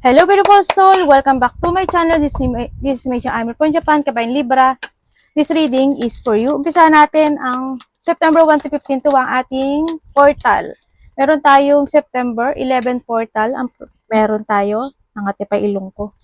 Hello beautiful soul! Welcome back to my channel. This is my channel. I'm from Japan, Kabayan Libra. This reading is for you. Umpisahan natin ang September 1 to 15 to ang ating portal. Meron tayong September 11 portal. Meron tayo. Ang ate pa ilong ko.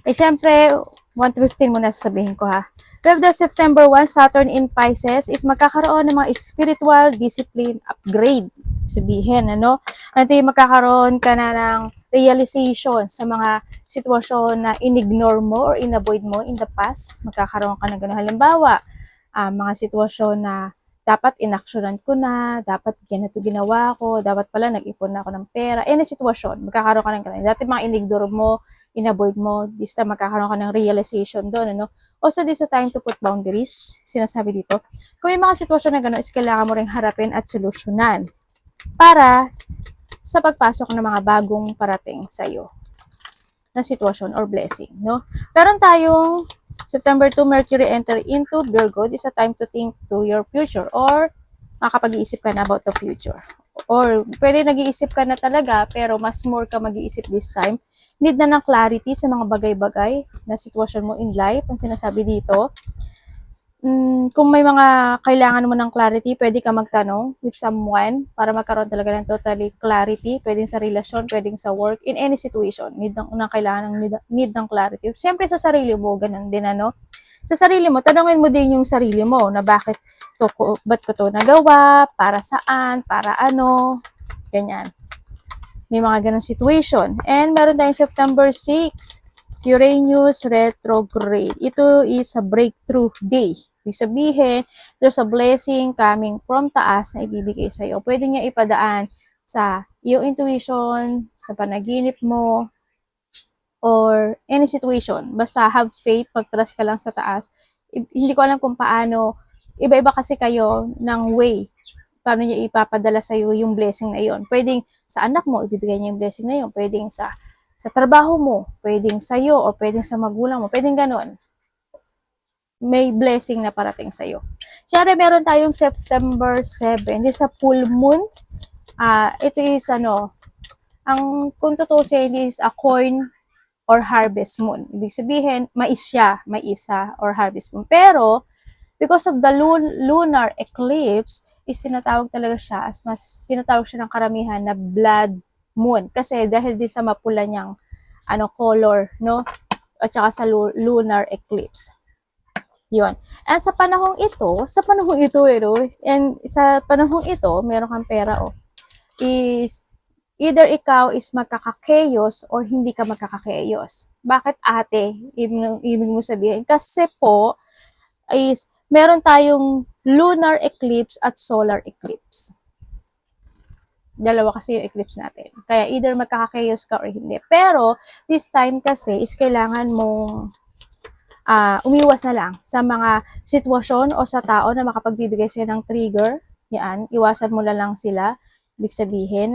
Syempre, 1 to 15 muna sasabihin ko ha. We have the September 1, Saturn in Pisces is magkakaroon ng mga spiritual discipline upgrade. Sabihin, ano? Ito yung magkakaroon ka na ng realization sa mga sitwasyon na inignore mo or inavoid mo in the past. Magkakaroon ka ng gano'n. Halimbawa, mga sitwasyon na dapat inaksyonan ko na, dapat ganito ginawa ko, dapat pala nag-ipon na ako ng pera. Any sitwasyon, magkakaroon ka ng gano'n. Dati mga inignore mo, inavoid mo, this time magkakaroon ka ng realization doon, ano? Also, this is a time to put boundaries, sinasabi dito. Kung may mga sitwasyon na gano'n, is kailangan mo rin harapin at solusyonan para sa pagpasok ng mga bagong parating sa'yo na sitwasyon or blessing, no? Meron tayong September 2, Mercury enter into Virgo. This is a time to think to your future or makakapag-iisip ka na about the future. Or pwede nag-iisip ka na talaga pero mas more ka mag-iisip this time. Need na ng clarity sa mga bagay-bagay na sitwasyon mo in life. Ang sinasabi dito, kung may mga kailangan mo ng clarity, pwede ka magtanong with someone para magkaroon talaga ng totally clarity. Pwedeng sa relasyon, pwedeng sa work, in any situation. Need ng clarity. Siyempre sa sarili mo, ganun din, ano? Sa sarili mo, tanongin mo din yung sarili mo na ba't ko to nagawa, para saan, para ano, ganyan. May mga ganun situation. And meron tayong September 6, Uranus retrograde. Ito is a breakthrough day. Ibig sabihin, there's a blessing coming from taas na ibibigay sa iyo. Pwede niya ipadaan sa iyong intuition, sa panaginip mo, or any situation. Basta have faith, pag-trust ka lang sa taas. Hindi ko alam kung paano, iba-iba kasi kayo ng way paano niya ipapadala sa iyo yung blessing na iyon. Pwedeng sa anak mo, ibibigay niya yung blessing na iyon. Pwedeng sa trabaho mo, pwedeng sa iyo, o pwedeng sa magulang mo. Pwedeng ganun. May blessing na parating sa iyo. Siyempre, meron tayong September 7. This is a full moon. Ito is ang kung tutusin is a corn or harvest moon. Ibig sabihin, mais or harvest moon. Pero, because of the lunar eclipse, is tinatawag talaga siya tinatawag siya ng karamihan na blood moon. Kasi dahil din sa mapula niyang color, no? At saka sa lunar eclipse. Yun. And sa panahong ito, meron kang pera, is either ikaw is magkakakeyos or hindi ka magkakakeyos. Bakit ate? Ibig mo sabihin? Kasi po, is meron tayong lunar eclipse at solar eclipse. Dalawa kasi yung eclipse natin. Kaya either magkakakeyos ka or hindi. Pero, this time kasi is kailangan mong umiwas na lang sa mga sitwasyon o sa tao na makapagbibigay sa'yo ng trigger. Yan, iwasan mo na lang sila. Ibig sabihin,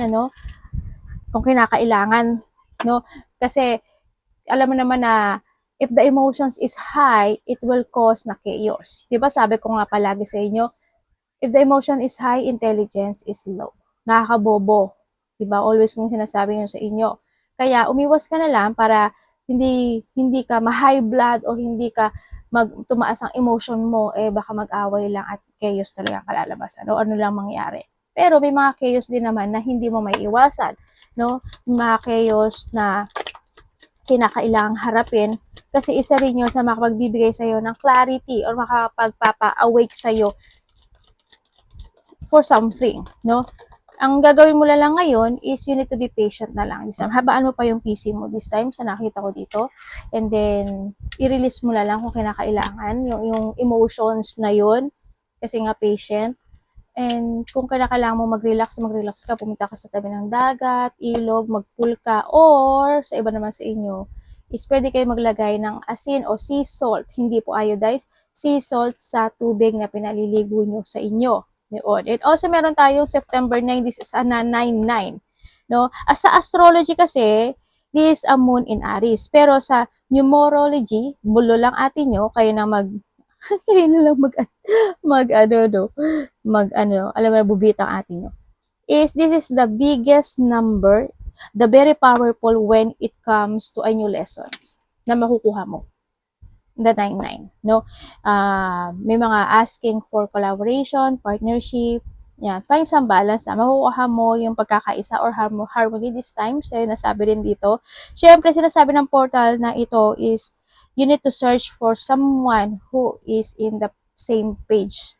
kung kinakailangan, no? Kasi, alam mo naman na, if the emotions is high, it will cause na chaos. Diba sabi ko nga palagi sa inyo, if the emotion is high, intelligence is low. Nakakabobo. Diba? Always kong sinasabi yun sa inyo. Kaya, umiwas ka na lang para hindi ka ma-high blood o hindi ka tumaas ang emotion mo, baka mag-away lang at chaos talaga kalalabasan o ano lang mangyari. Pero may mga chaos din naman na hindi mo may iwasan, no? Mga chaos na kinakailangang harapin kasi isa rin yun sa makapagbibigay sa'yo ng clarity or makapagpapa-awake sa'yo for something, no? Ang gagawin mo lang ngayon is you need to be patient na lang. Habaan mo pa yung PC mo this time sa nakita ko dito. And then, i-release mo lang kung kinakailangan yung emotions na yun. Kasi nga patient. And kung kailangan mo mag-relax ka, pumunta ka sa tabi ng dagat, ilog, mag-pool ka, or sa iba naman sa inyo, is pwede kayo maglagay ng asin o sea salt, hindi po iodized, sea salt sa tubig na pinaliligo nyo sa inyo. And also meron tayong September 9, this is a 9-9. No? As sa astrology kasi, this is a moon in Aries. Pero sa numerology, bulo lang atin nyo, kayo na kayo na lang alam mo na bubitang atin nyo. This is the biggest number the very powerful when it comes to a new lessons na makukuha mo. The 9-9, no? May mga asking for collaboration, partnership, yan. Find some balance na makukuha mo yung pagkakaisa or harmony this time. So, nasabi rin dito. Siyempre, sinasabi ng portal na ito is you need to search for someone who is in the same page.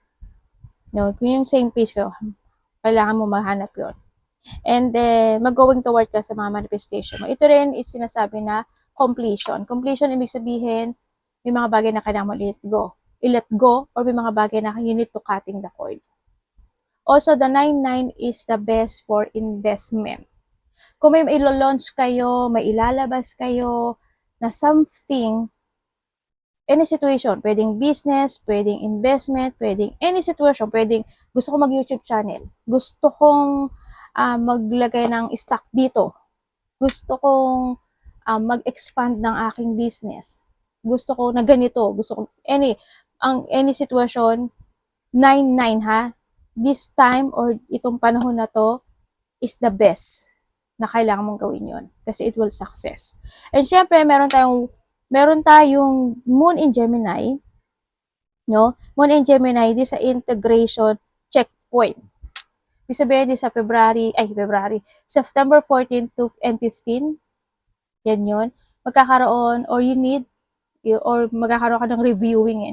No? Kung yung same page ka, kailangan mo mahanap yun. And then, mag-going toward ka sa mga manifestation mo. Ito rin is sinasabi na completion. Completion, ibig sabihin, may mga bagay na kailangan mo i-let go, or may mga bagay na you need to cutting the cord. Also, the 9-9 is the best for investment. Kung may ilo-launch kayo, may ilalabas kayo na something, any situation, pwedeng business, pwedeng investment, pwedeng any situation, pwedeng gusto ko mag-YouTube channel, gusto kong maglagay ng stock dito, gusto kong mag-expand ng aking business, gusto ko na ganito, gusto ko any situation, 9-9 ha, this time or itong panahon na to is the best na kailangan mong gawin yon kasi it will success. And syempre, meron tayong Moon in Gemini, no? Moon in Gemini, this sa integration checkpoint. Ibig sabihin, this sa September 14 to and 15, yan yun, magkakaroon or magkakaroon ka ng reviewing,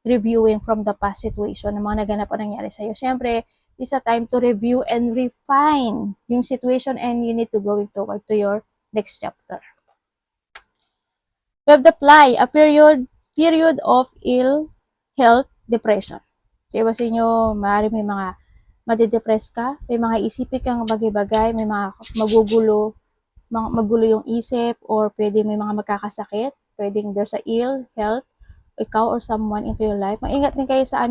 reviewing from the past situation ng mga naganap o nangyari sa'yo. Siyempre, it's a time to review and refine yung situation and you need to go toward to your next chapter. We have the fly, a period of ill health, depression. So, iba sa inyo, maaari may mga madidepress ka, may mga isipin kang bagay-bagay, may mga magulo yung isip, or pwede may mga magkakasakit, pwedeng there's a ill health, ikaw or someone into your life. Maingat din kayo sa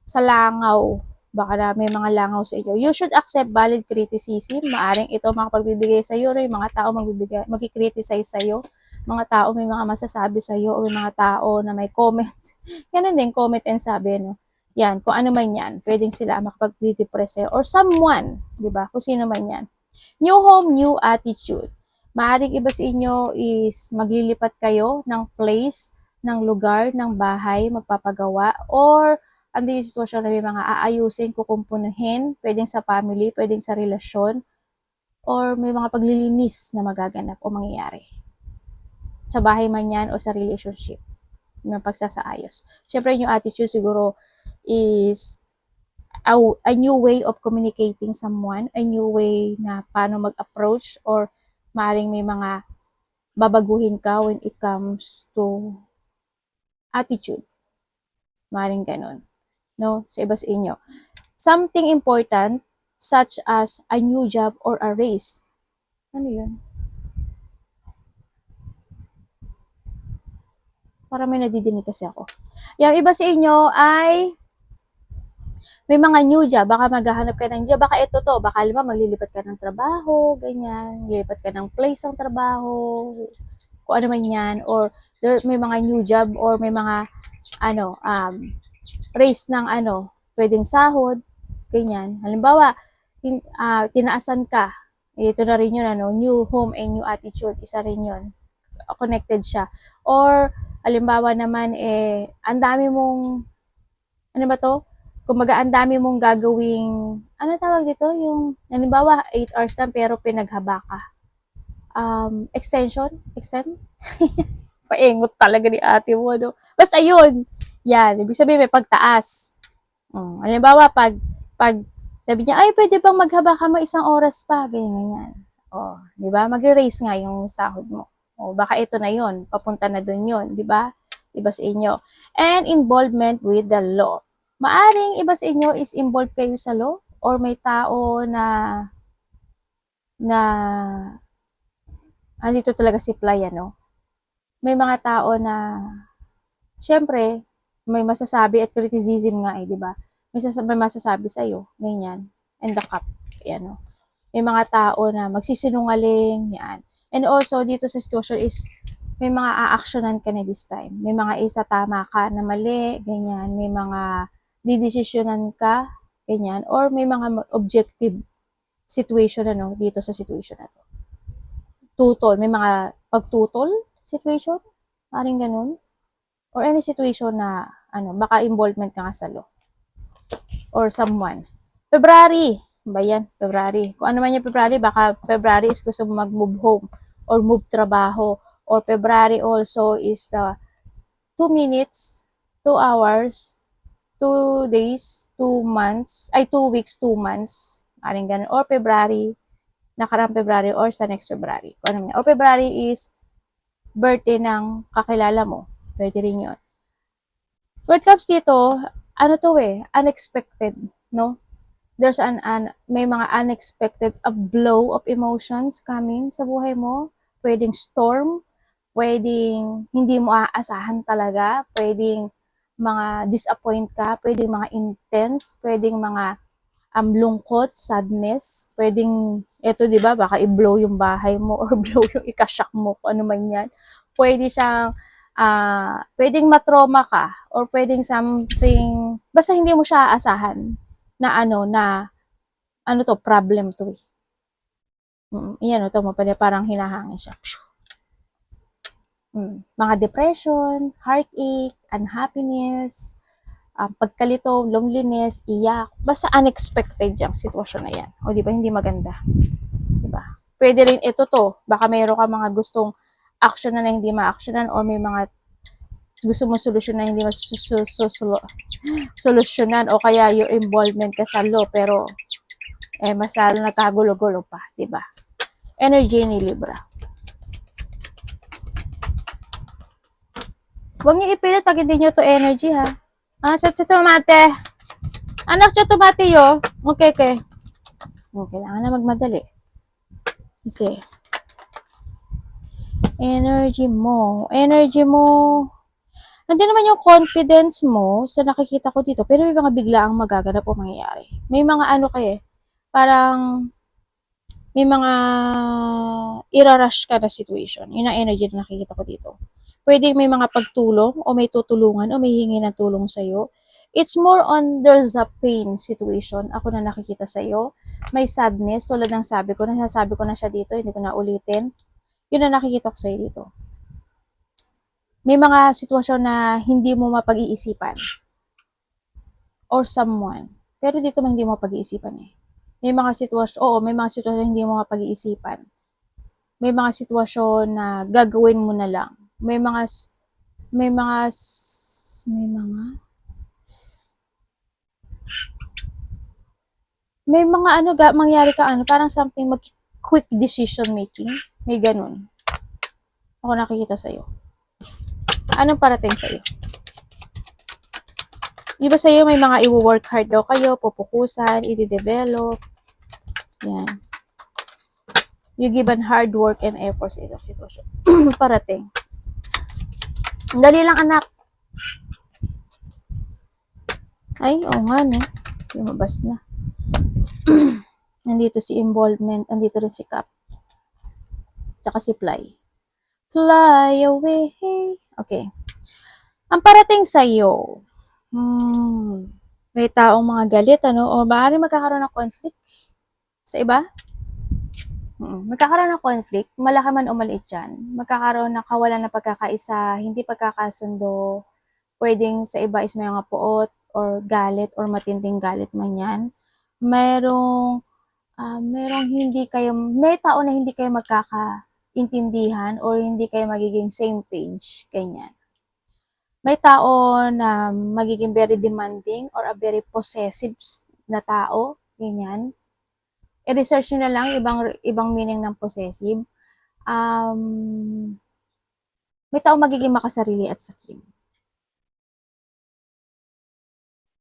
sa langaw. Baka na may mga langaw sa inyo. You should accept valid criticism. Maaring ito makapagbibigay sa iyo, yung mga tao magki-criticize sa iyo. Mga tao may mga masasabi sa iyo, o may mga tao na may comment. Ganun din, comment and sabi, no? Yan, kung ano man yan, pwedeng sila makapag-depress sa'yo, or someone, di ba? Kung sino man yan. New home, new attitude. Maaring iba sa inyo is maglilipat kayo ng place, ng lugar, ng bahay, magpapagawa, or ando yung sitwasyon na may mga aayusin, kukumpunuhin, pwedeng sa family, pwedeng sa relasyon, or may mga paglilinis na magaganap o mangyayari. Sa bahay man yan o sa relationship, may pagsasaayos. Siyempre, yung attitude siguro is a new way of communicating someone, a new way na paano mag-approach, or maaaring may mga babaguhin ka when it comes to attitude. Maaaring ganun. No? Sa iba sa inyo. Something important, such as a new job or a raise. Ano yun? Para may nadidinig kasi ako. Yung iba sa inyo ay may mga new job, baka maghahanap ka ng job, baka ito to, baka maglilipat ka ng trabaho, ganyan, lilipat ka ng place ng trabaho, kung ano man yan, or may mga new job, or may mga, raise ng pwedeng sahod, ganyan. Halimbawa, tinaasan ka, ito na rin yun, new home and new attitude, isa rin yun, connected siya. Or, halimbawa naman, ang dami mong, kumbaga, ang dami mong gagawing, tawag dito? Yung, halimbawa, 8 hours lang, pero pinaghaba ka. Extend? Paengot talaga ni ate mo, no? Basta yun. Yan. Ibig sabihin, may pagtaas. Halimbawa, pag sabi niya, ay, pwede bang maghaba ka isang oras pa? Ganyan. Di ba? Magre-raise nga yung sahod mo. Baka ito na yun. Papunta na dun yun. Di ba? Iba sa inyo. And involvement with the law. Maaring iba sa inyo is involved kayo sa law, or may tao na andito talaga si Playa, no? May mga tao na syempre may masasabi at criticism nga di ba? May masasabi sa iyo, ganyan. And the cup, yan, no? May mga tao na magsisinungaling, yan. And also dito sa situation is may mga a-actionan ka na this time. May mga isa tama ka na mali, ganyan. May mga didesisyonan ka, ganyan, or may mga objective situation dito sa situation na to. tutol, may mga pagtutol situation, maring ganun, or any situation na, baka involvement ka nga sa law, or someone. February, ba yan? February. Kung ano man yung February, baka February is gusto mo mag-move home, or move trabaho, or February also is the 2 minutes, 2 hours, 2 days, 2 months, ay 2 weeks, 2 months, maring ganun, or February, nakarang February, or sa next February. Kung ano yan. Or February is birthday ng kakilala mo. Pwede rin yun. When it comes dito, ano to unexpected, no? There's may mga unexpected a blow of emotions coming sa buhay mo. Pwedeng storm, pwedeng hindi mo aasahan talaga, pwedeng mga disappoint ka, pwedeng mga intense, pwedeng mga lungkot, sadness, pwedeng, eto 'di ba, baka i-blow yung bahay mo or blow yung ikashock mo, kung ano man yan. Pwede siyang, pwedeng matrauma ka, or pwedeng something, basta hindi mo siya aasahan, na problem to eh. Yan, ito mo, parang hinahangin siya. Mga depression, heartache, unhappiness, pagkalito, loneliness, iyak, basta unexpected yung sitwasyon na yan. O di ba, hindi maganda. Di ba? Pwede rin ito to, baka mayroon ka mga gustong action na hindi ma-actionan, o may mga gusto mo solusyon na hindi solusyonan, o kaya your involvement ka sa law, pero mas lalo nagkagulo-gulo pa, di ba? Energy ni Libra. Huwag niyo ipilit pag hindi niyo to energy, ha? Sa tomate. Anak, sa tomate yo. Okay. Kailangan na magmadali. Kasi, energy mo, hindi naman yung confidence mo sa nakikita ko dito, pero may mga biglaang magaganap o mangyayari. May mga parang, may mga irarush ka na situation. Yun ang energy na nakikita ko dito. Pwede may mga pagtulong, o may tutulungan, o may hingi ng tulong sa'yo. It's more on there's a pain situation. Ako na nakikita sa'yo. May sadness, tulad ng sabi ko, nasasabi ko na siya dito, hindi ko na ulitin. Yun ang nakikita ko sa'yo dito. May mga sitwasyon na hindi mo mapag-iisipan. Or someone. Pero dito hindi mo mapag-iisipan eh. May mga sitwasyon, may mga sitwasyon hindi mo mapag-iisipan. May mga sitwasyon na gagawin mo na lang. May mga mangyari ka parang something quick decision making. May ganun. Ako nakikita sa'yo. Anong parating sa'yo? Di ba sa'yo may mga i-work hard daw kayo, pupukusan, i-develop. Yan. You give an hard work and effort sa isang sitwasyon. Parating. Dali lang, anak. Ay, oo nga, no? Lumabas na. Nandito si involvement, nandito rin si Cap. Tsaka si Fly. Fly away. Okay. Ang parating sa'yo, may taong mga galit, o maaari magkakaroon ng conflict sa iba. Magkakaroon ng conflict, malaki man o maliit yan. Magkakaroon ng kawalan ng pagkakaisa, hindi pagkakasundo. Pwedeng sa iba is may mga puot, or galit, or matinding galit man yan. Merong may tao na hindi kayo magkakaintindihan, or hindi kayo magiging same page, ganyan. May tao na magiging very demanding, or a very possessive na tao, ganyan. I-research nyo na lang ibang meaning ng possessive. May tao magiging makasarili at sakim.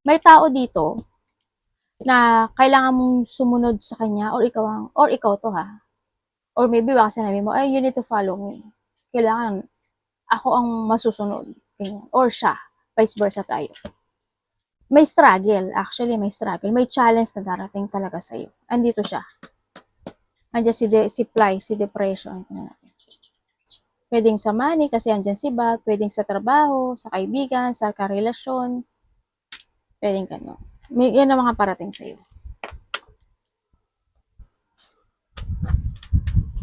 May tao dito na kailangan mong sumunod sa kanya, or ikaw to ha. Or maybe baka sinabi mo, you need to follow me. Kailangan ako ang masusunod. Ganyan. Or siya. Vice versa tayo. May struggle. Actually, may struggle. May challenge na darating talaga sa'yo. Andito siya. Andiyan si Fly, si depression. Pwedeng sa money, kasi andyan si Bag. Pwedeng sa trabaho, sa kaibigan, sa karelasyon. Pwedeng gano'n. Yan ang mga parating sa'yo.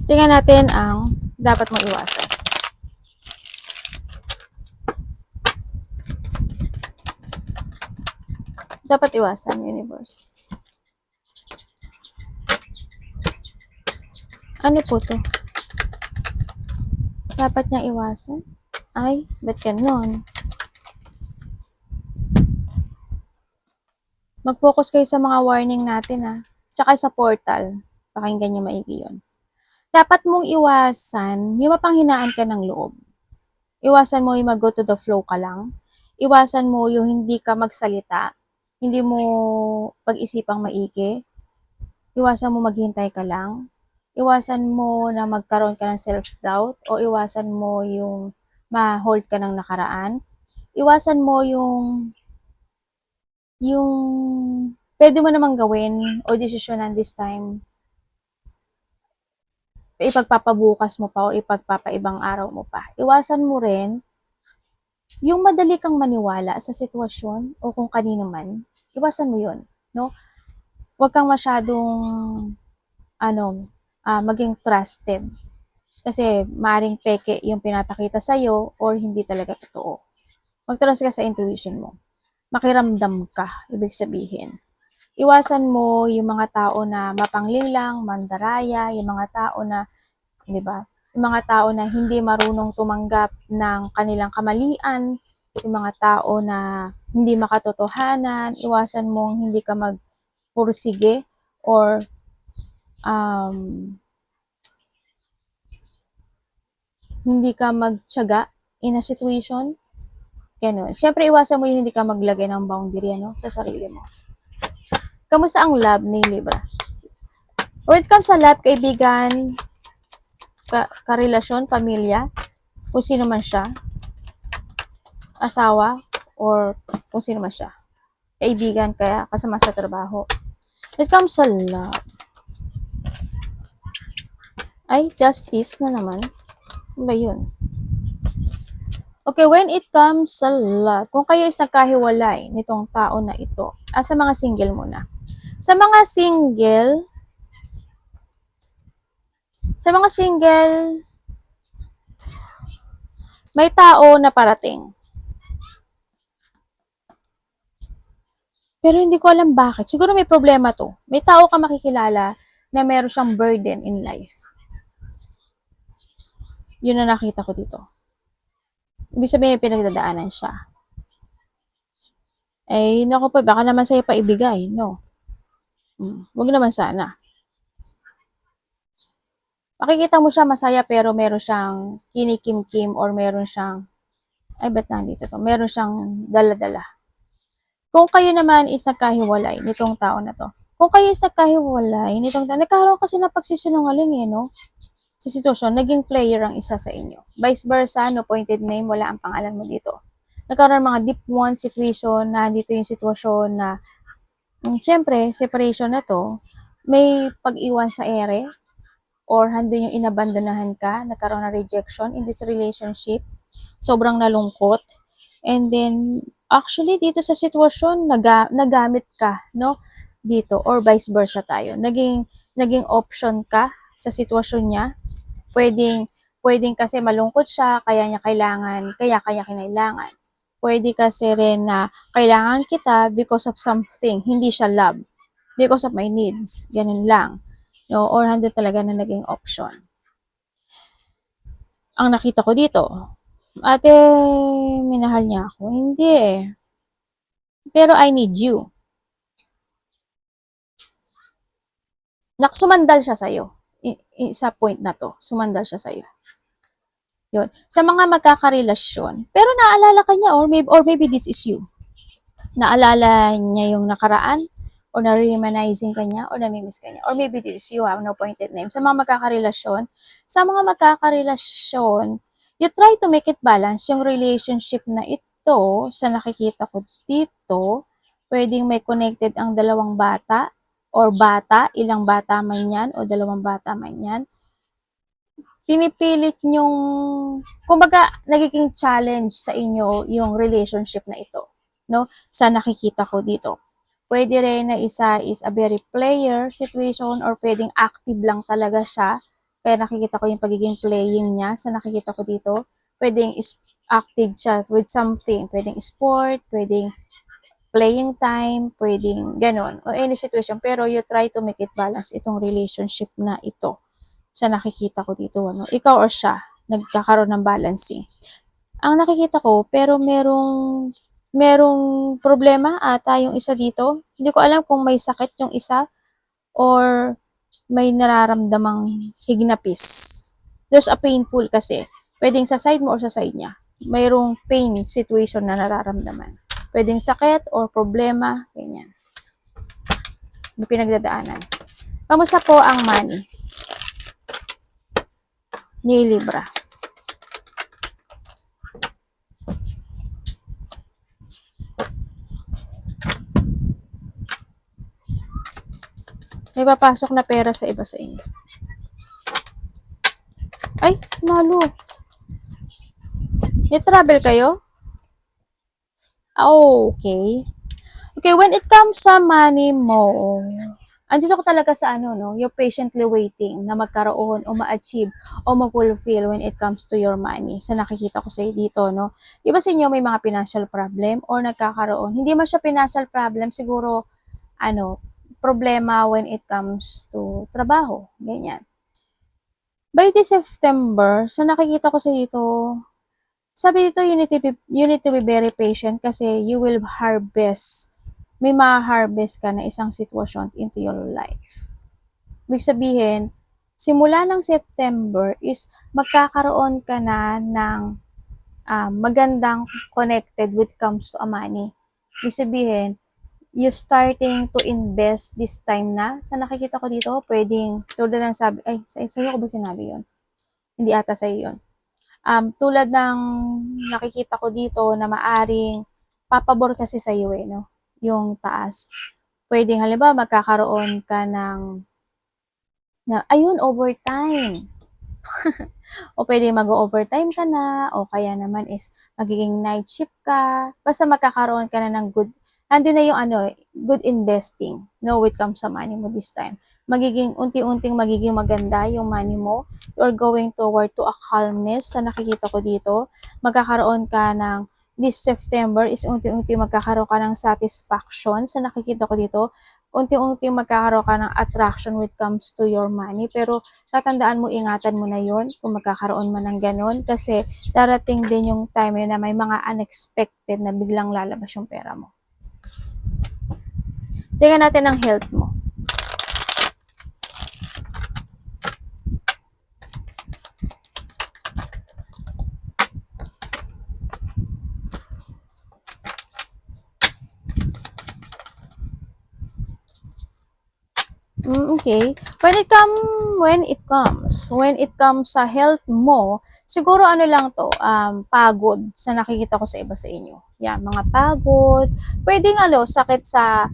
Tingnan natin ang dapat mong iwasan. Dapat iwasan, universe. Ano po to? Dapat niyang iwasan? Ay, ba't ganon? Mag-focus kayo sa mga warning natin ha. Tsaka sa portal. Pakinggan niyo maigi yun. Dapat mong iwasan yung mapanghinaan ka ng loob. Iwasan mo yung mag-go to the flow ka lang. Iwasan mo yung hindi ka magsalita. Hindi mo pag-isipang maigi. Iwasan mo maghintay ka lang. Iwasan mo na magkaroon ka ng self-doubt o iwasan mo yung ma-hold ka ng nakaraan. Iwasan mo yung pwede mo namang gawin o desisyonan this time, ipagpapabukas mo pa o ipagpapaibang araw mo pa. Iwasan mo rin yung madali kang maniwala sa sitwasyon o kung kanino man. Iwasan mo yun, no? Huwag kang masyadong maging trusted. Kasi maring peke yung pinapakita sa'yo or hindi talaga totoo. Mag-trust ka sa intuition mo. Makiramdam ka, ibig sabihin. Iwasan mo yung mga tao na mapanglilang, mandaraya, yung mga tao na, di ba? Yung mga tao na hindi marunong tumanggap ng kanilang kamalian, yung mga tao na hindi makatotohanan, iwasan mong hindi ka magpursige or hindi ka magtiyaga in a situation. Ganun. Siyempre, iwasan mo yung hindi ka maglagay ng boundary sa sarili mo. Kamusta ang love ni Libra? When it comes sa love, kaibigan, karelasyon, pamilya, kung sino man siya, asawa, or kung sino man siya. Kaibigan, kaya kasama sa trabaho. When it comes sa love, ay, justice na naman. Ano ba yun? Okay, when it comes sa love, kung kayo is nagkahiwalay nitong tao na ito, sa mga single muna. Sa mga single, may tao na parating. Pero hindi ko alam bakit. Siguro may problema to. May tao ka makikilala na meron siyang burden in life. Yun na nakita ko dito. Ibig sabihin may pinagdadaanan siya. Eh, naku po, baka naman sa'yo pa ibigay, no? Huwag naman sana. Makikita mo siya masaya pero meron siyang kinikim-kim or meron siyang, ay ba't nandito to? Meron siyang dala-dala. Kung kayo naman is nagkahiwalay nitong tao na to, kung kayo is nagkahiwalay nitong tao, nagkaroon kasi ng pagsisinungaling no? Sa sitwasyon, naging player ang isa sa inyo. Vice versa, no pointed name, wala ang pangalan mo dito. Nagkaroon mga deep one situation na dito yung sitwasyon na siyempre, separation na to, may pag-iwan sa ere or handun yung inabandonahan ka, nagkaroon ng rejection in this relationship, sobrang nalungkot. And then, actually, dito sa sitwasyon, nagamit ka, no? Dito, or vice versa tayo. Naging option ka sa sitwasyon niya. Pwedeng kasi malungkot siya, kaya kinailangan. Pwede kasi rin na kailangan kita because of something, hindi siya love. Because of my needs, ganun lang. No? Or handun talaga na naging option. Ang nakita ko dito, ate, minahal niya ako. Hindi eh. Pero I need you. Sumandal siya sa'yo. Sa point na to, sumandal siya sa'yo. Yun. Sa mga magkakarelasyon. Pero naalala ka niya or maybe this is you. Naalala niya yung nakaraan or na-reminizing ka niya or namimiss ka niya. Or maybe this is you, have no pointed name. Sa mga magkakarelasyon, you try to make it balance yung relationship na ito sa nakikita ko dito. Pwedeng may connected ang dalawang bata or ilang bata man yan o dalawang bata man yan. Pinipilit nyong, kumbaga, nagiging challenge sa inyo yung relationship na ito, no? Sa nakikita ko dito. Pwede rin na isa is a very player situation or pwedeng active lang talaga siya. Kaya nakikita ko yung pagiging playing niya. Sa nakikita ko dito, pwedeng active siya with something. Pwedeng sport, pwedeng playing time, pwedeng ganon, o any situation. Pero you try to make it balance itong relationship na ito. Sa nakikita ko dito, ano, ikaw or siya, nagkakaroon ng balancing. Ang nakikita ko, pero merong problema ata yung isa dito. Hindi ko alam kung may sakit yung isa or may nararamdamang hignapis. There's a painful kasi. Pwedeng sa side mo or sa side niya. Mayroong pain situation na nararamdaman. Pwedeng sakit or problema, ganyan. May pinagdadaanan. Kamusta po ang money ni Libra? May papasok na pera sa iba sa inyo. Ay, malo. May travel kayo? Oh, okay. Okay, when it comes sa money mo, andito ko talaga sa ano, no? You're patiently waiting na magkaroon o ma-achieve o ma-fulfill when it comes to your money. Sa nakikita ko sa dito, no? Iba sa inyo may mga financial problem or nagkakaroon. Hindi man siya financial problem, siguro, ano, problema when it comes to trabaho. Ganyan. By this September, sa nakikita ko sa dito, sabi dito, you need to be very patient kasi you will harvest. May ma-harvest ka na isang sitwasyon into your life. Ibig sabihin, simula ng September is magkakaroon ka na ng magandang connected when it comes to money. Ibig sabihin, you starting to invest this time na. Sa nakikita ko dito, pwedeng, tulad ng sabi, ay, sa'yo ko ba sinabi yun? Hindi ata sa'yo yun. Tulad ng nakikita ko dito na maaring papabor kasi sa iyo no? Yung taas. Pwedeng halimbawa magkakaroon ka ayun, overtime. O pwedeng mag-overtime ka na, o kaya naman is magiging night shift ka. Basta magkakaroon ka na ng good, andun na yung good investing, no, when it comes sa money mo this time. Unti-unting magiging maganda yung money mo. You are going toward to a calmness sa nakikita ko dito. Magkakaroon ka ng, this September is unti-unti magkakaroon ka ng satisfaction sa nakikita ko dito. Unti-unti magkakaroon ka ng attraction when it comes to your money. Pero tatandaan mo, ingatan mo na yon kung magkakaroon man ng ganon. Kasi darating din yung time na may mga unexpected na biglang lalabas yung pera mo. Tingnan natin ang health mo. Okay. When it comes sa health mo, siguro ano lang to, pagod sa nakikita ko sa iba sa inyo. Yan, mga pagod. Pwedeng sakit sa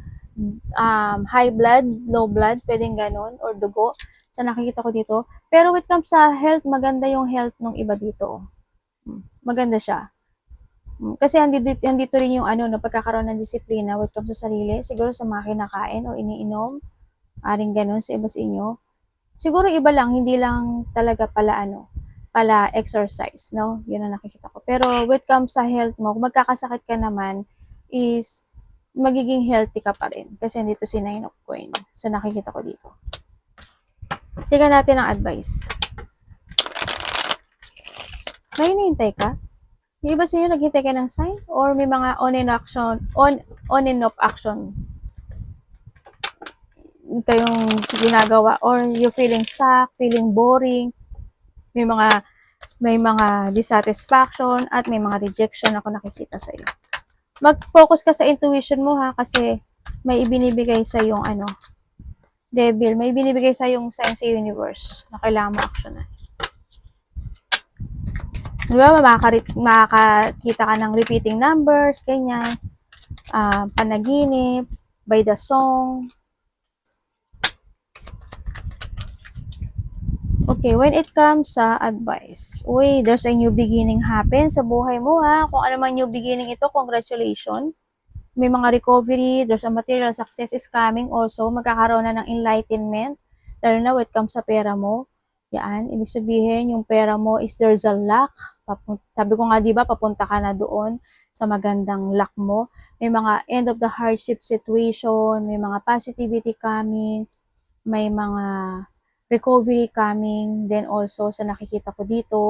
high blood, low blood, pwedeng ganun, or dugo sa nakikita ko dito. Pero when it comes sa health, maganda yung health ng iba dito. Maganda siya. Kasi andito rin yung pagkakaroon ng disiplina when it comes sa sarili, siguro sa mga kinakain o iniinom. Aring ganun sa iba sa inyo. Siguro iba lang, hindi lang talaga pala exercise, no? Yun ang nakikita ko. Pero when it comes sa health mo, kung magkakasakit ka naman, is magiging healthy ka pa rin. Kasi dito si Nine of Coins. So nakikita ko dito. Tingnan natin ang advice. May hinihintay ka? Yung iba sa inyo, naghintay ka ng sign? Or may mga on and off action kayong ginagawa, or you feeling stuck, feeling boring, may mga dissatisfaction at may mga rejection ako nakikita sa iyo. Mag-focus ka sa intuition mo ha, kasi may ibinibigay sa yung devil, may ibinibigay sa yung sign sa universe na kailangan mo actionan. Diba, makakakita ka ng repeating numbers, ganyan, panaginip, by the song. Okay, when it comes sa advice, there's a new beginning happen sa buhay mo ha. Kung ano man new beginning ito, congratulations. May mga recovery, there's a material success is coming also. Magkakaroon na ng enlightenment, lalo na when it comes sa pera mo. Yan, ibig sabihin, yung pera mo is there's a luck. Sabi ko nga, di ba, papunta ka na doon sa magandang luck mo. May mga end of the hardship situation, may mga positivity coming, may mga recovery coming, then also sa nakikita ko dito.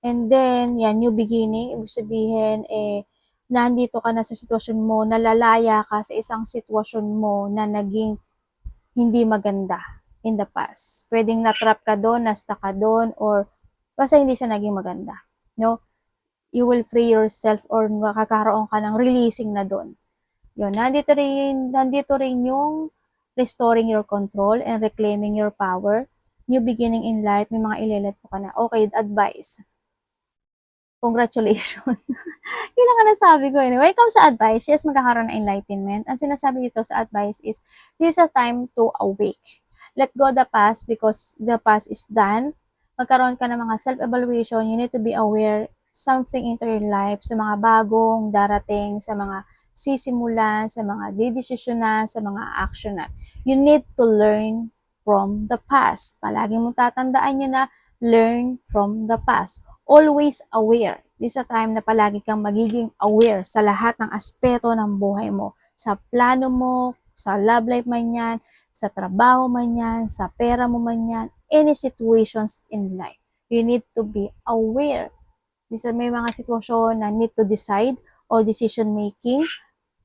And then, yan, new beginning, ibig sabihin, nandito ka na sa sitwasyon mo, nalalaya ka sa isang sitwasyon mo na naging hindi maganda in the past. Pwedeng na-trap ka doon, na-stuck ka doon, or basta hindi siya naging maganda. No? You will free yourself or makakaroon ka ng releasing na doon. Yun, nandito rin yung restoring your control and reclaiming your power. New beginning in life, may mga ililet po ka na. Okay, advice. Congratulations. Yun lang ang nasabi ko. When it comes sa advice, yes, magkakaroon ng enlightenment. Ang sinasabi dito sa advice is, this is a time to awake. Let go the past because the past is done. Magkaroon ka ng mga self-evaluation. You need to be aware something into your life sa mga bagong darating, sa mga sisimulan, sa mga didesisyonan, sa mga actionan. You need to learn from the past. Palagi mong tatandaan nyo na learn from the past. Always aware. This is a time na palagi kang magiging aware sa lahat ng aspeto ng buhay mo. Sa plano mo, sa love life man yan, sa trabaho man yan, sa pera mo man yan, any situations in life. You need to be aware. May mga sitwasyon na need to decide or decision making.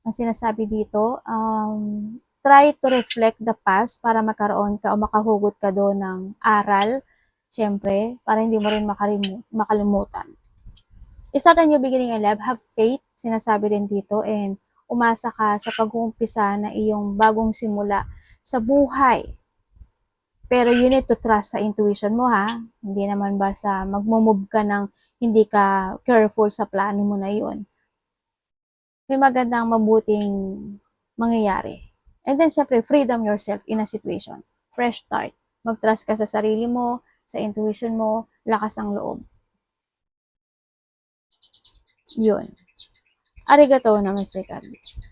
Ang sinasabi dito, try to reflect the past para makaroon ka o makahugot ka doon ng aral. Siyempre, para hindi mo rin makalimutan. Start a new beginning in life, have faith, sinasabi rin dito, and umasa ka sa pag-uumpisa na iyong bagong simula sa buhay. Pero you need to trust sa intuition mo, ha? Hindi naman basta magmumove ka ng hindi ka careful sa plano mo na yun. May magandang mabuting mangyayari. And then, syempre, freedom yourself in a situation. Fresh start. Mag-trust ka sa sarili mo, sa intuition mo, lakas ng loob. Yun. Arigato namaste, God bless.